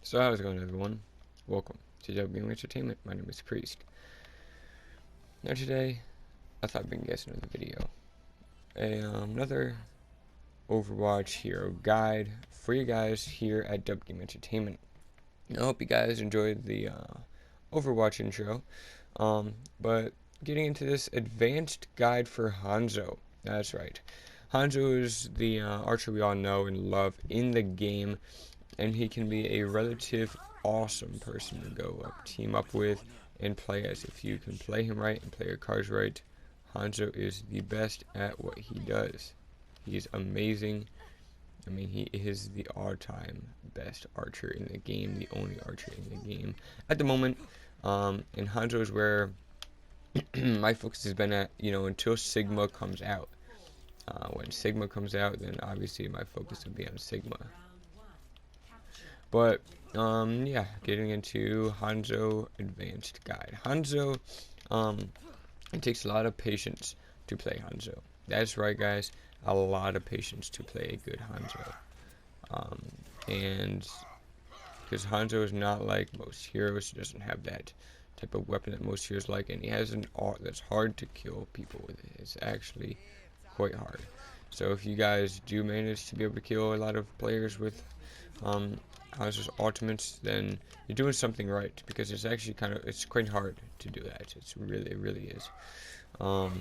So how's it going, everyone? Welcome to WB Entertainment. My name is Priest. Now today, I thought I'd bring you guys another video. Another Overwatch hero guide for you guys here at WB Entertainment. I hope you guys enjoyed the Overwatch intro. But getting into this advanced guide for Hanzo. That's right. Hanzo is the archer we all know and love in the game, and he can be a relative awesome person to go team up with and play as. If you can play him right and play your cards right, Hanzo is the best at what he does. He's amazing. I mean, he is the all-time best archer in the game, the only archer in the game at the moment. And Hanzo is where my focus has been at, until Sigma comes out. When Sigma comes out, then obviously my focus will be on Sigma. But, yeah, getting into Hanzo Advanced Guide. Hanzo, it takes a lot of patience to play Hanzo. That's right, guys, a lot of patience to play a good Hanzo. And because Hanzo is not like most heroes, he doesn't have that type of weapon that most heroes like, and he has an art that's hard to kill people with. It's actually quite hard. So if you guys do manage to be able to kill a lot of players with Hanzo's ultimates, then you're doing something right, because it's actually it's quite hard to do that. It really is. So,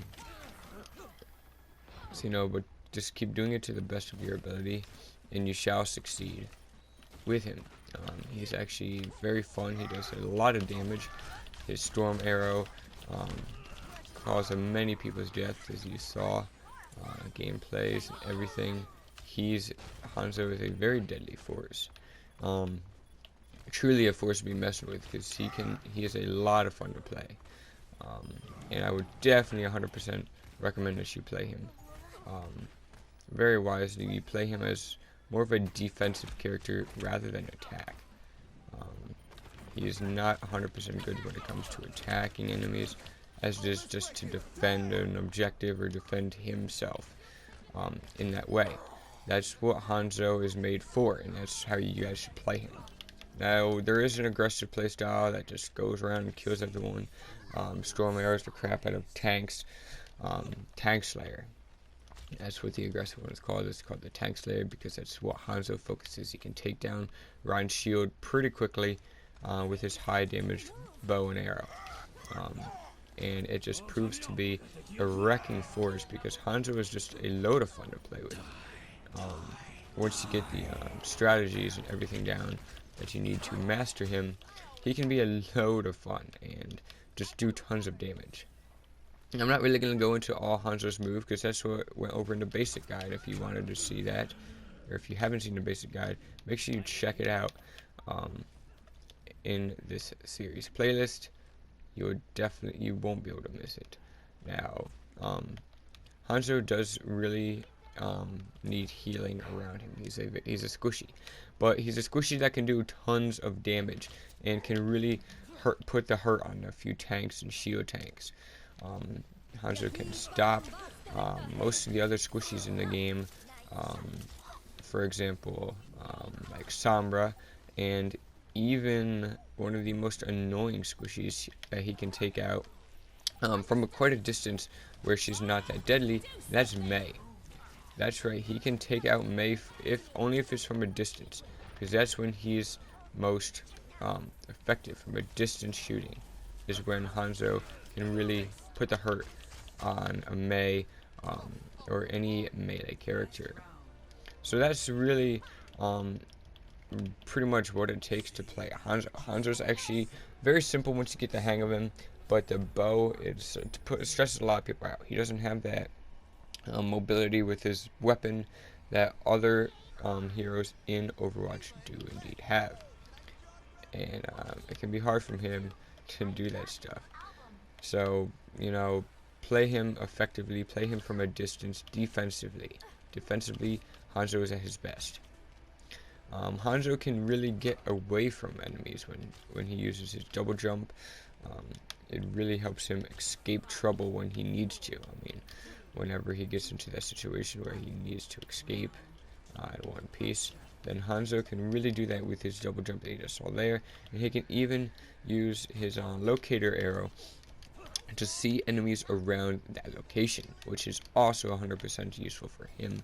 but just keep doing it to the best of your ability, and you shall succeed with him. He's actually very fun. He does a lot of damage. His storm arrow caused many people's death, as you saw. Gameplays and everything. Hanzo is a very deadly force. Truly a force to be messing with, because he is a lot of fun to play. And I would definitely 100% recommend that you play him. Very wisely, you play him as more of a defensive character rather than attack. He is not 100% good when it comes to attacking enemies, as it is just to defend an objective or defend himself in that way. That's what Hanzo is made for, and that's how you guys should play him. Now, there is an aggressive playstyle that just goes around and kills everyone. Storm arrows the crap out of tanks. Tank Slayer. That's what the aggressive one is called. It's called the Tank Slayer because that's what Hanzo focuses. He can take down Ryan's shield pretty quickly with his high damage bow and arrow. And it just proves to be a wrecking force, because Hanzo is just a load of fun to play with. Once you get the strategies and everything down that you need to master him, he can be a load of fun and just do tons of damage. I'm not really going to go into all Hanzo's moves, because that's what went over in the basic guide. If you wanted to see that, or if you haven't seen the basic guide, make sure you check it out in this series playlist. You won't be able to miss it. Now, Hanzo does really need healing around him. He's a squishy, but he's a squishy that can do tons of damage and can really put the hurt on a few tanks and shield tanks. Hanzo can stop most of the other squishies in the game. For example, like Sombra, and even one of the most annoying squishies that he can take out from quite a distance where she's not that deadly. That's Mei. That's right, he can take out Mei only if it's from a distance, because that's when he's most effective. From a distance shooting is when Hanzo can really put the hurt on a Mei or any melee character. So that's really pretty much what it takes to play Hanzo. Hanzo's actually very simple once you get the hang of him, but the bow stresses a lot of people out. He doesn't have that mobility with his weapon that other heroes in Overwatch do indeed have, and it can be hard for him to do that stuff. So, play him effectively, play him from a distance defensively. Defensively, Hanzo is at his best. Hanzo can really get away from enemies when he uses his double jump. It really helps him escape trouble when he needs to. I mean, whenever he gets into that situation where he needs to escape in one piece, then Hanzo can really do that with his double jump that you just saw there, and he can even use his locator arrow to see enemies around that location, which is also 100% useful for him,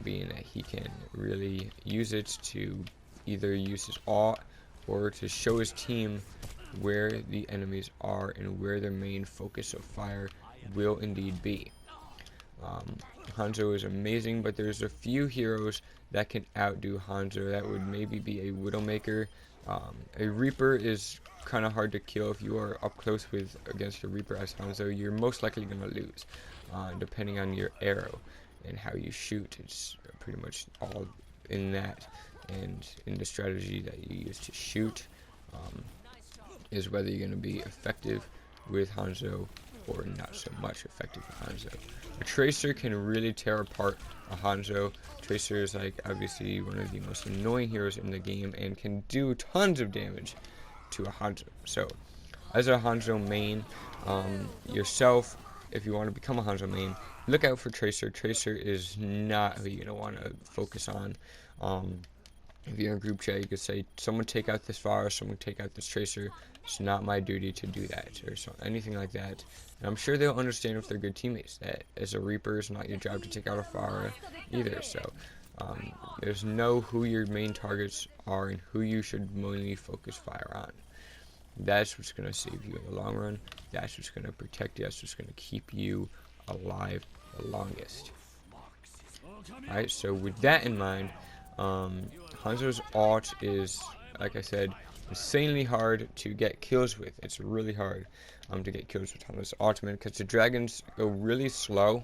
being that he can really use it to either use his ult or to show his team where the enemies are and where their main focus of fire will indeed be. Hanzo is amazing, but there's a few heroes that can outdo Hanzo. That would maybe be a Widowmaker. A Reaper is kind of hard to kill. If you are up close against a Reaper as Hanzo, you're most likely going to lose, depending on your arrow and how you shoot. It's pretty much all in that, and in the strategy that you use to shoot is whether you're going to be effective with Hanzo or not so much effective with Hanzo. A Tracer can really tear apart a Hanzo. Tracer is like obviously one of the most annoying heroes in the game and can do tons of damage to a Hanzo. So as a Hanzo main, yourself, if you want to become a Hanzo main, look out for Tracer. Tracer is not who you're going to want to focus on. If you're in a group chat, you could say, someone take out this Pharah, someone take out this Tracer. It's not my duty to do that, or anything like that. And I'm sure they'll understand if they're good teammates, that as a Reaper, it's not your job to take out a Pharah either. So there's know who your main targets are and who you should mainly focus fire on. That's what's going to save you in the long run. That's what's going to protect you. That's what's going to keep you alive the longest. Alright, so with that in mind, Hanzo's ult is, like I said, insanely hard to get kills with. It's really hard to get kills with Hanzo's ultimate because the dragons go really slow,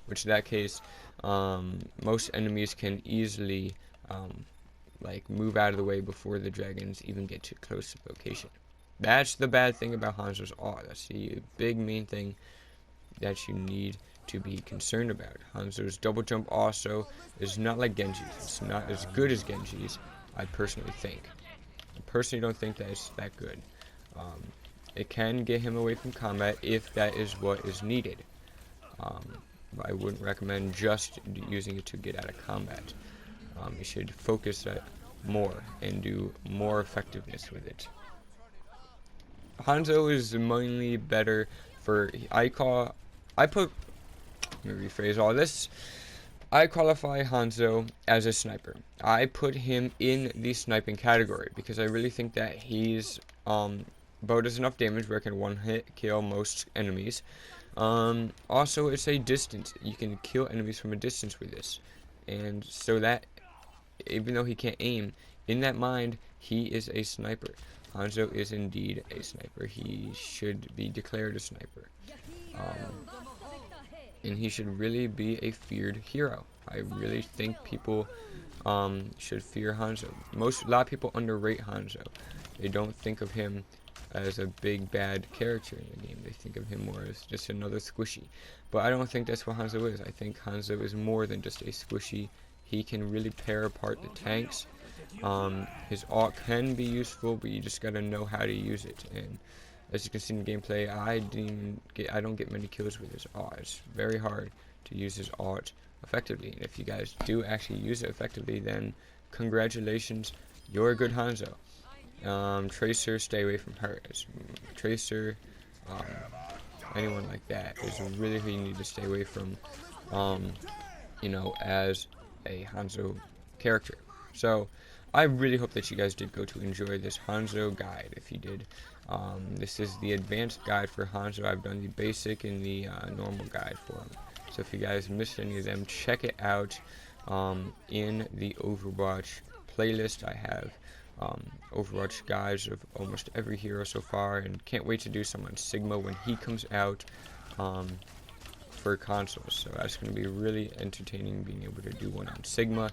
which in that case, most enemies can easily like move out of the way before the dragons even get too close to the location. That's the bad thing about Hanzo's ult. That's the big main thing that you need to be concerned about. Hanzo's double jump also is not like Genji's. It's not as good as Genji's, I personally think. I personally don't think that it's that good. It can get him away from combat if that is what is needed. But I wouldn't recommend just using it to get out of combat. You should focus that more and do more effectiveness with it. Hanzo is mainly better for, let me rephrase all this. I qualify Hanzo as a sniper. I put him in the sniping category because I really think that he's does enough damage where it can one-hit kill most enemies. Also, it's a distance. You can kill enemies from a distance with this. And so that, even though he can't aim, in that mind, he is a sniper. Hanzo is indeed a sniper. He should be declared a sniper. And he should really be a feared hero. I really think people should fear Hanzo. A lot of people underrate Hanzo. They don't think of him as a big bad character in the game. They think of him more as just another squishy. But I don't think that's what Hanzo is. I think Hanzo is more than just a squishy. He can really tear apart the tanks. His ult can be useful, but you just gotta know how to use it. And as you can see in the gameplay, I don't get many kills with his ult. It's very hard to use his ult effectively. And if you guys do actually use it effectively, then congratulations, you're a good Hanzo. Tracer, stay away from her. Tracer, anyone like that is really who you need to stay away from, you know, as a Hanzo character. So I really hope that you guys did go to enjoy this Hanzo guide. If you did, this is the advanced guide for Hanzo. I've done the basic and the normal guide for him. So if you guys missed any of them, check it out in the Overwatch playlist. I have Overwatch guides of almost every hero so far, and can't wait to do some on Sigma when he comes out for consoles. So that's going to be really entertaining, being able to do one on Sigma.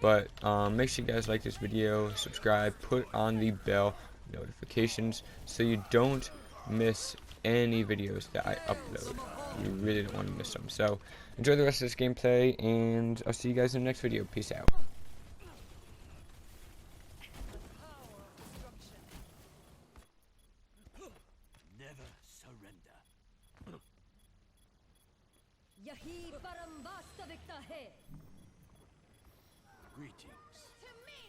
But make sure you guys like this video, subscribe, put on the bell notifications so you don't miss any videos that I upload. You really don't want to miss them. So enjoy the rest of this gameplay, and I'll see you guys in the next video. Peace out. Never surrender. यही परम वास्तविकता है। Greetings. To me!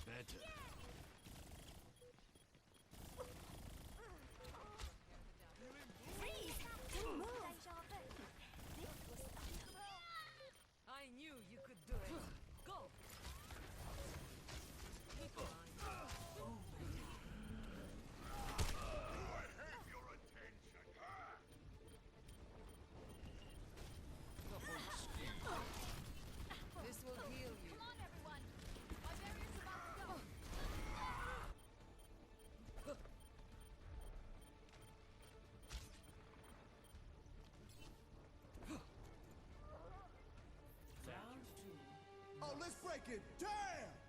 Better. Freeze! Don't move! I knew you could do it. Go! Keep on. This will heal you. Come on, everyone! My barrier's about to go! Thank you. Oh, let's break it. Damn!